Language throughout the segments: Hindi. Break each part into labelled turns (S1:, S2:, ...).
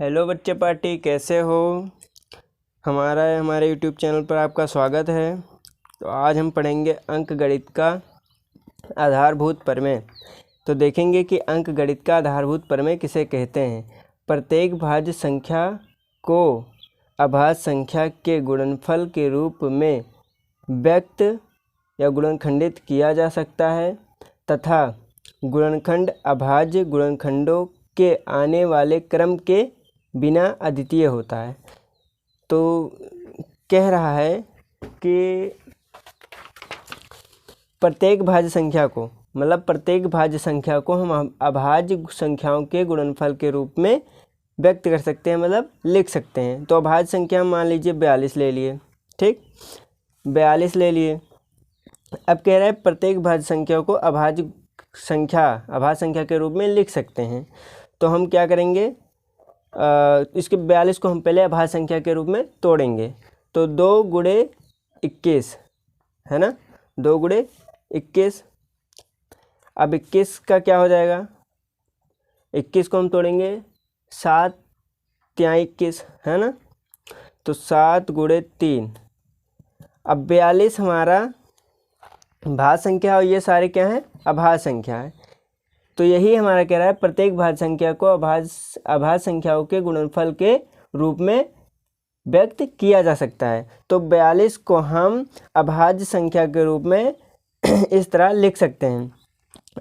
S1: हेलो बच्चे पार्टी, कैसे हो। हमारे यूट्यूब चैनल पर आपका स्वागत है। तो आज हम पढ़ेंगे अंक गणित का आधारभूत प्रमेय। तो देखेंगे कि अंक गणित का आधारभूत प्रमेय किसे कहते हैं। प्रत्येक भाज्य संख्या को अभाज्य संख्या के गुणनफल के रूप में व्यक्त या गुणनखंडित किया जा सकता है तथा गुणनखंड अभाज्य गुणनखंडों के आने वाले क्रम के बिना अद्वितीय होता है। तो कह रहा है कि प्रत्येक भाज्य संख्या को प्रत्येक भाज्य संख्या को हम अभाज्य संख्याओं के गुणनफल के रूप में व्यक्त कर सकते हैं, लिख सकते हैं। तो अभाज्य संख्या मान लीजिए 42 ले लिए, ठीक, 42 ले लिए। अब कह रहा है प्रत्येक भाज्य संख्या को अभाज्य संख्या के रूप में लिख सकते हैं। तो हम क्या करेंगे, इसके 42 को हम पहले अभाज्य संख्या के रूप में तोड़ेंगे। तो 2 गुणे 21 है ना, 2 गुणे 21। अब 21 का क्या हो जाएगा, 21 को हम तोड़ेंगे 7 तिया 21 है ना, तो 7 गुणे 3। अब 42 हमारा भाज्य संख्या और ये सारे क्या हैं, अभाज्य संख्या है। तो यही हमारा कह रहा है प्रत्येक भाज्य संख्या को अभाज्य संख्याओं के गुणनफल के रूप में व्यक्त किया जा सकता है। तो 42 को हम अभाज्य संख्या के रूप में इस तरह लिख सकते हैं।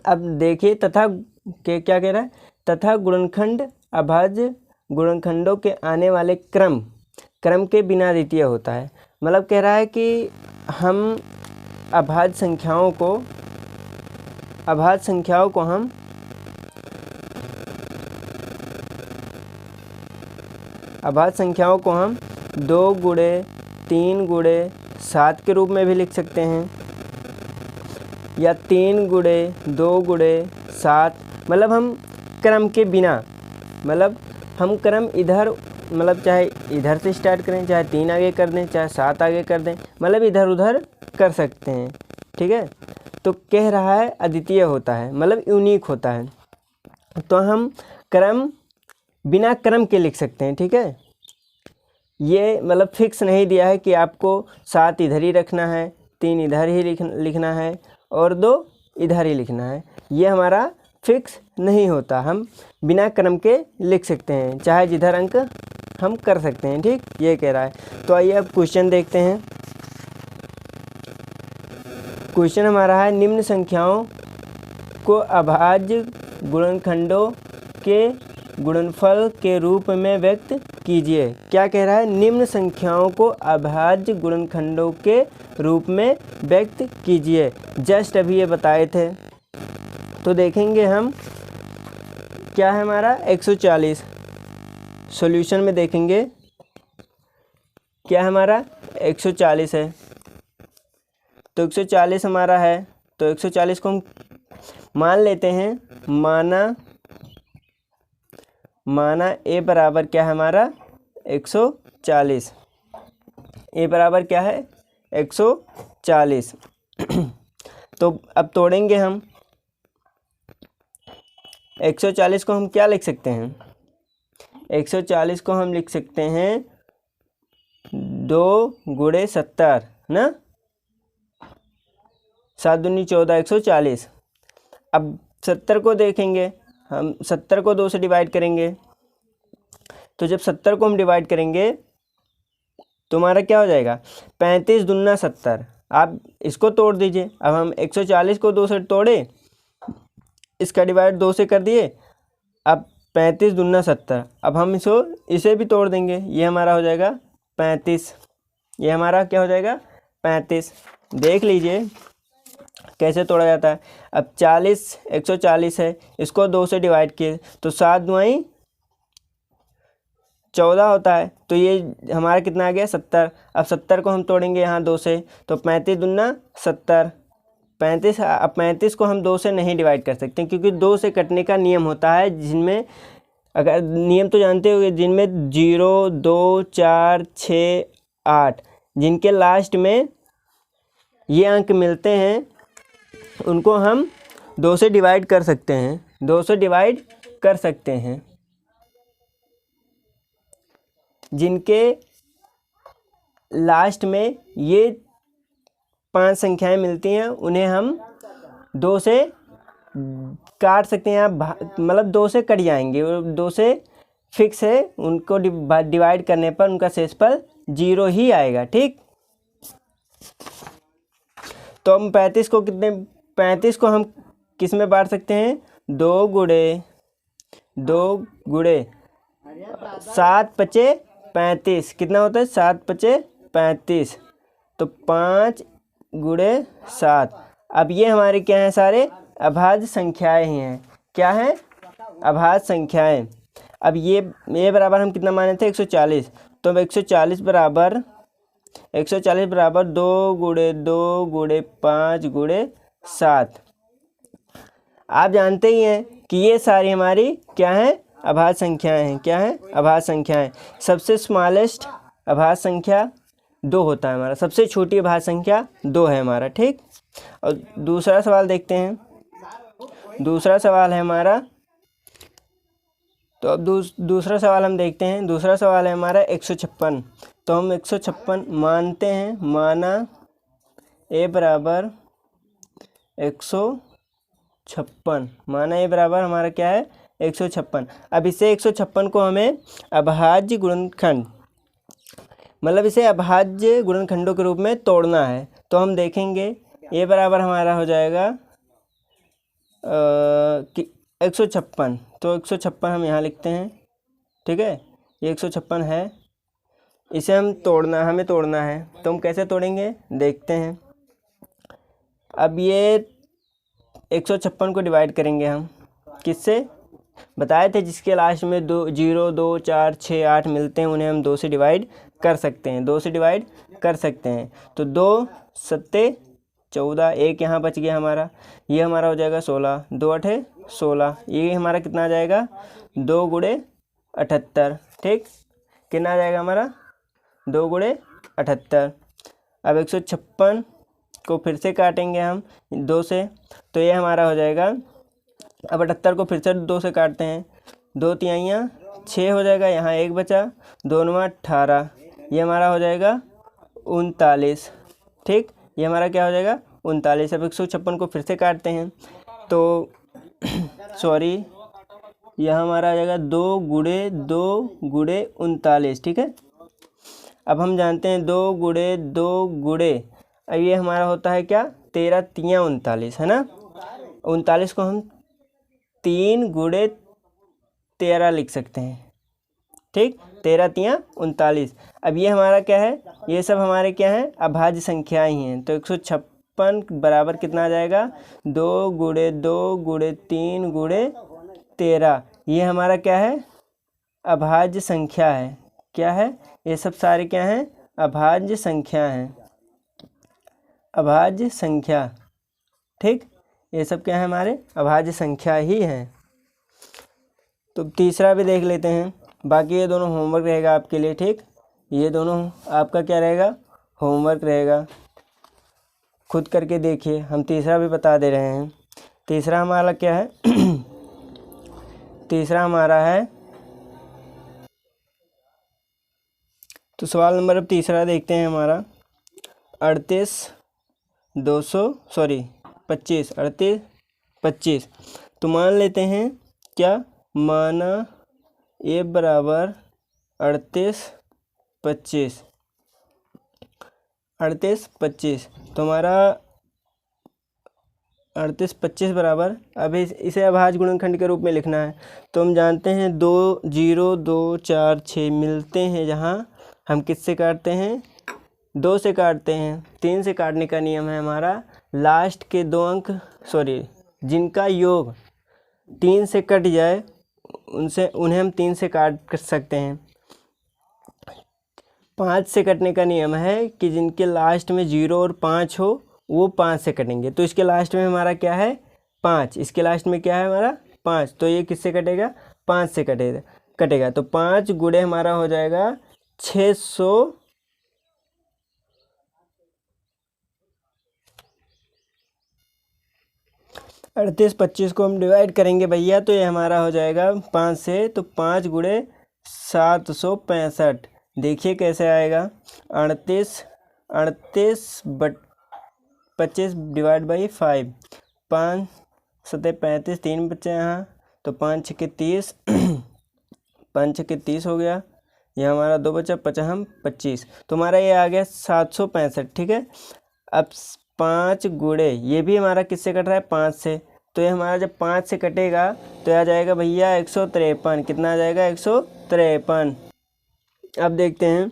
S1: अब देखिए तथा के क्या कह रहा है, तथा गुणनखंड अभाज्य गुणनखंडों के आने वाले क्रम के बिना अद्वितीय होता है। कह रहा है कि हम अभाज्य संख्याओं को हम 2 गुणे 3 गुणे 7 के रूप में भी लिख सकते हैं, या 3 गुणे 2 गुणे 7। हम क्रम के बिना, हम क्रम इधर चाहे इधर से स्टार्ट करें, चाहे 3 आगे कर दें, चाहे 7 आगे कर दें, इधर उधर कर सकते हैं, ठीक है। तो कह रहा है अद्वितीय होता है, यूनिक होता है। तो हम क्रम बिना क्रम के लिख सकते हैं, ठीक है। ये फिक्स नहीं दिया है कि आपको 7 इधर ही रखना है, 3 इधर ही लिखना है और 2 इधर ही लिखना है। ये हमारा फिक्स नहीं होता, हम बिना क्रम के लिख सकते हैं, चाहे जिधर अंक हम कर सकते हैं, ठीक, ये कह रहा है। तो आइए अब क्वेश्चन देखते हैं। क्वेश्चन हमारा है, निम्न संख्याओं को अभाज्य गुणनखंडों के गुणनफल के रूप में व्यक्त कीजिए। क्या कह रहा है, निम्न संख्याओं को अभाज्य गुणनखंडों के रूप में व्यक्त कीजिए। जस्ट अभी ये बताए थे। तो देखेंगे हम क्या है हमारा 140। सॉल्यूशन में देखेंगे क्या हमारा 140 है। तो 140 हमारा है, तो 140 को हम मान लेते हैं, माना ए बराबर क्या है हमारा 140। ए बराबर क्या है 140। तो अब तोड़ेंगे हम 140 को हम क्या लिख सकते हैं, 140 को हम लिख सकते हैं 2 गुणे 70 ना, 7 दूनी 14, 140। अब 70 को देखेंगे, हम 70 को 2 से डिवाइड करेंगे। तो जब 70 को हम डिवाइड करेंगे तो हमारा क्या हो जाएगा, 35 दूना 70। आप इसको तोड़ दीजिए। अब हम 140 को 2 से तोड़े, इसका डिवाइड 2 से कर दिए। अब 35 दूना 70। अब हम इसे भी तोड़ देंगे, ये हमारा हो जाएगा 35। ये हमारा क्या हो जाएगा 35। देख लीजिए कैसे तोड़ा जाता है। अब 140 है, इसको 2 से डिवाइड किए तो 7 दुआई 14 होता है। तो ये हमारा कितना आ गया 70। अब 70 को हम तोड़ेंगे यहाँ 2 से, तो 35 दूना 70, 35। अब 35 को हम 2 से नहीं डिवाइड कर सकते क्योंकि 2 से कटने का नियम होता है, जिनमें अगर नियम तो जानते होंगे, जिनमें 0, 2, 4, 6, 8 जिनके लास्ट में ये अंक मिलते हैं उनको हम 2 से डिवाइड कर सकते हैं, 2 से डिवाइड कर सकते हैं। जिनके लास्ट में ये 5 संख्याएं मिलती हैं उन्हें हम 2 से काट सकते हैं, मतलब 2 से कट जाएंगे, 2 से फिक्स है, उनको डिवाइड करने पर उनका शेषफल 0 ही आएगा। ठीक, तो हम 35 को हम किस में बांट सकते हैं? 2 गुणे 7 पचे 35, कितना होता है? 7 पचे 35, तो 5 गुणे 7। अब ये हमारे क्या हैं? सारे अभाज्य संख्याएं ही हैं। क्या हैं? अभाज्य संख्याएं। अब ये बराबर हम कितना माने थे? 140, तो अब 140 बराबर 2 गुणे 2 गुणे 5 गुणे 7। आप जानते ही हैं कि ये सारी हमारी क्या हैं? अभाज्य संख्याएं हैं। क्या है? अभाज्य संख्याएं। सबसे स्मॉलेस्ट अभाज्य संख्या 2 होता है हमारा, सबसे छोटी अभाज्य संख्या 2 है हमारा। ठीक, और दूसरा सवाल देखते हैं। दूसरा सवाल है हमारा, तो अब दूसरा सवाल हम देखते हैं। दूसरा सवाल है हमारा 156। तो हम 156 मानते हैं, माना ए बराबर 156, माना ए बराबर हमारा क्या है? 156। अब इसे 156 को हमें अभाज्य गुणनखंड, मतलब इसे अभाज्य गुणनखंडों के रूप में तोड़ना है। तो हम देखेंगे ए बराबर हमारा हो जाएगा 156, तो 156 हम यहाँ लिखते हैं। ठीक है, ये 156 है, इसे हमें तोड़ना है। तो हम कैसे तोड़ेंगे देखते हैं। अब ये 156 को डिवाइड करेंगे हम किससे? बताए थे जिसके लास्ट में 0, 2, 4, 6, 8 मिलते हैं उन्हें हम 2 से डिवाइड कर सकते हैं। 2 से डिवाइड कर सकते हैं, तो 2 सत्ते 14, एक यहाँ बच गया हमारा, ये हमारा हो जाएगा 16, 2 8 16, ये हमारा कितना आ जाएगा? 2 गुणे 78। ठीक, कितना आ जाएगा हमारा? 2 गुणे 78। अब 156 को फिर से काटेंगे हम 2 से, तो ये हमारा हो जाएगा, अब 78 को फिर से 2 से काटते हैं, 2 तिहाइयाँ 6 हो जाएगा, यहाँ 1 बचा, 2 9 18, ये हमारा हो जाएगा 39। ठीक, ये हमारा क्या हो जाएगा? 39। अब 156 को फिर से काटते हैं, तो सॉरी, यह हमारा आ जाएगा 2 गुणे 39। ठीक है, अब हम जानते हैं 2 गुणे 2 गुणे, अब ये हमारा होता है क्या? 13 तियाँ 39, है ना? 39 को हम 3 गुणे 13 लिख सकते हैं। ठीक, 13 तियाँ 39। अब ये हमारा क्या है? ये सब हमारे क्या है? अभाज्य संख्याएं ही हैं। तो 156 बराबर कितना आ जाएगा? 2 गुणे 2 गुणे 3 गुणे 13, ये हमारा क्या है? अभाज्य संख्या है। क्या है? ये सब सारे क्या हैं? अभाज्य संख्या हैं, अभाज्य संख्या। ठीक, ये सब क्या है? हमारे अभाज्य संख्या ही हैं। तो तीसरा भी देख लेते हैं, बाकी ये दोनों होमवर्क रहेगा आपके लिए। ठीक, ये दोनों आपका क्या रहेगा? होमवर्क रहेगा, खुद करके देखिए। हम तीसरा भी बता दे रहे हैं। तीसरा हमारा क्या है? तीसरा हमारा है, तो सवाल नंबर अब तीसरा देखते हैं हमारा 25। तो मान लेते हैं क्या? माना ए बराबर 38 25। तो हमारा 38 25 बराबर, अब इसे अभाज्य गुणनखंड के रूप में लिखना है। तो हम जानते हैं 2 0 2 4 6 मिलते हैं, जहाँ हम किससे काटते हैं? 2 से काटते हैं। 3 से काटने का नियम है हमारा, लास्ट के 2 अंक जिनका योग 3 से कट जाए उन्हें हम 3 से काट सकते हैं। 5 से कटने का नियम है कि जिनके लास्ट में 0 और 5 हो वो 5 से कटेंगे। तो इसके लास्ट में हमारा क्या है? 5। इसके लास्ट में क्या है हमारा? 5। तो ये किससे कटेगा? 5 से कटेगा। तो 5 गुणे हमारा हो जाएगा 600। 38 25 को हम डिवाइड करेंगे भैया, तो ये हमारा हो जाएगा 5 से, तो 5 गुणे 765, देखिए कैसे आएगा। 25 डिवाइड बाई 5, 5 सतह 35, 3 बच्चे यहाँ, तो 5 छक्के 30 5 छक्के 30 हो गया। यह हमारा 2 बचा, 5 25, तो हमारा ये आ गया 765। ठीक है, अब 5 गुणे ये भी हमारा किससे कट रहा है, 5 से, तो ये हमारा जब 5 से कटेगा तो आ जाएगा भैया 153। कितना आ जाएगा, 153। अब देखते हैं,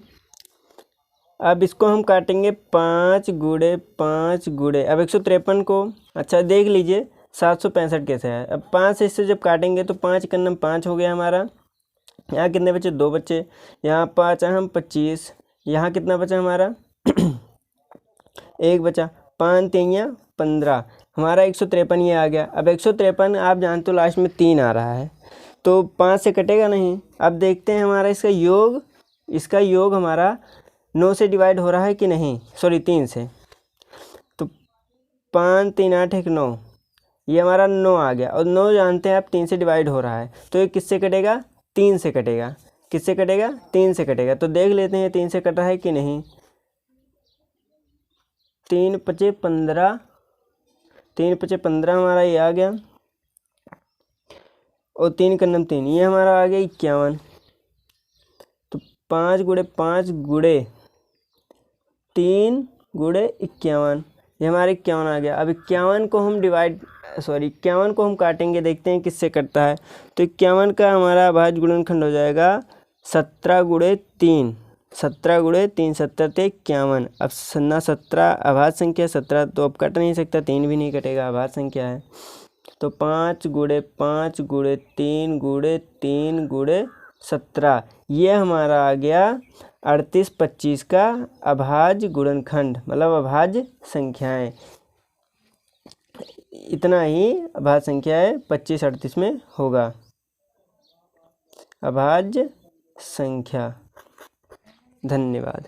S1: अब इसको हम काटेंगे 5 गुणे 5 गुणे, अब 153 को, अच्छा देख लीजिए 765 कैसे है। अब 5 से इससे जब काटेंगे तो 5 का नम 5 हो गया हमारा। यहाँ कितने बचे, 2 बच्चे, यहाँ 5 हम 25, यहाँ कितना बचा हमारा 1 बचा, 5 3 15, हमारा 153 ये आ गया। अब 153 आप जानते हो लास्ट में 3 आ रहा है, तो 5 से कटेगा नहीं। अब देखते हैं हमारा इसका योग हमारा 9 से डिवाइड हो रहा है कि नहीं, सॉरी 3 से, तो 5 3 8 1 9, ये हमारा 9 आ गया। और 9 जानते हैं आप 3 से डिवाइड हो रहा है, तो ये किससे कटेगा, 3 से कटेगा। किससे कटेगा, 3 से कटेगा। तो देख लेते हैं 3 से कट रहा है कि नहीं। 3 5 15, 3 5 15 हमारा ये आ गया, और 3 का नम 3, ये हमारा आ गया 51। तो 5 गुणे 5 गुणे 3 गुणे 51, ये हमारा 51 आ गया। अब 51 को हम काटेंगे, देखते हैं किससे कटता है। तो 51 का हमारा अभाज्य गुणनखंड हो जाएगा 17 गुणे 3, 17 गुणे 3, 17 × 51। अब 17 अभाज्य संख्या, 17 तो अब कट नहीं सकता, 3 भी नहीं कटेगा, अभाज्य संख्या है। तो 5 गुणे 5 गुणे 3 गुणे 3 गुणे 17, ये हमारा आ गया 38 25 का अभाज्य गुणनखंड, मतलब अभाज्य संख्याएं। इतना ही अभाज्य संख्याएं 25 38 में होगा, अभाज्य संख्या। धन्यवाद।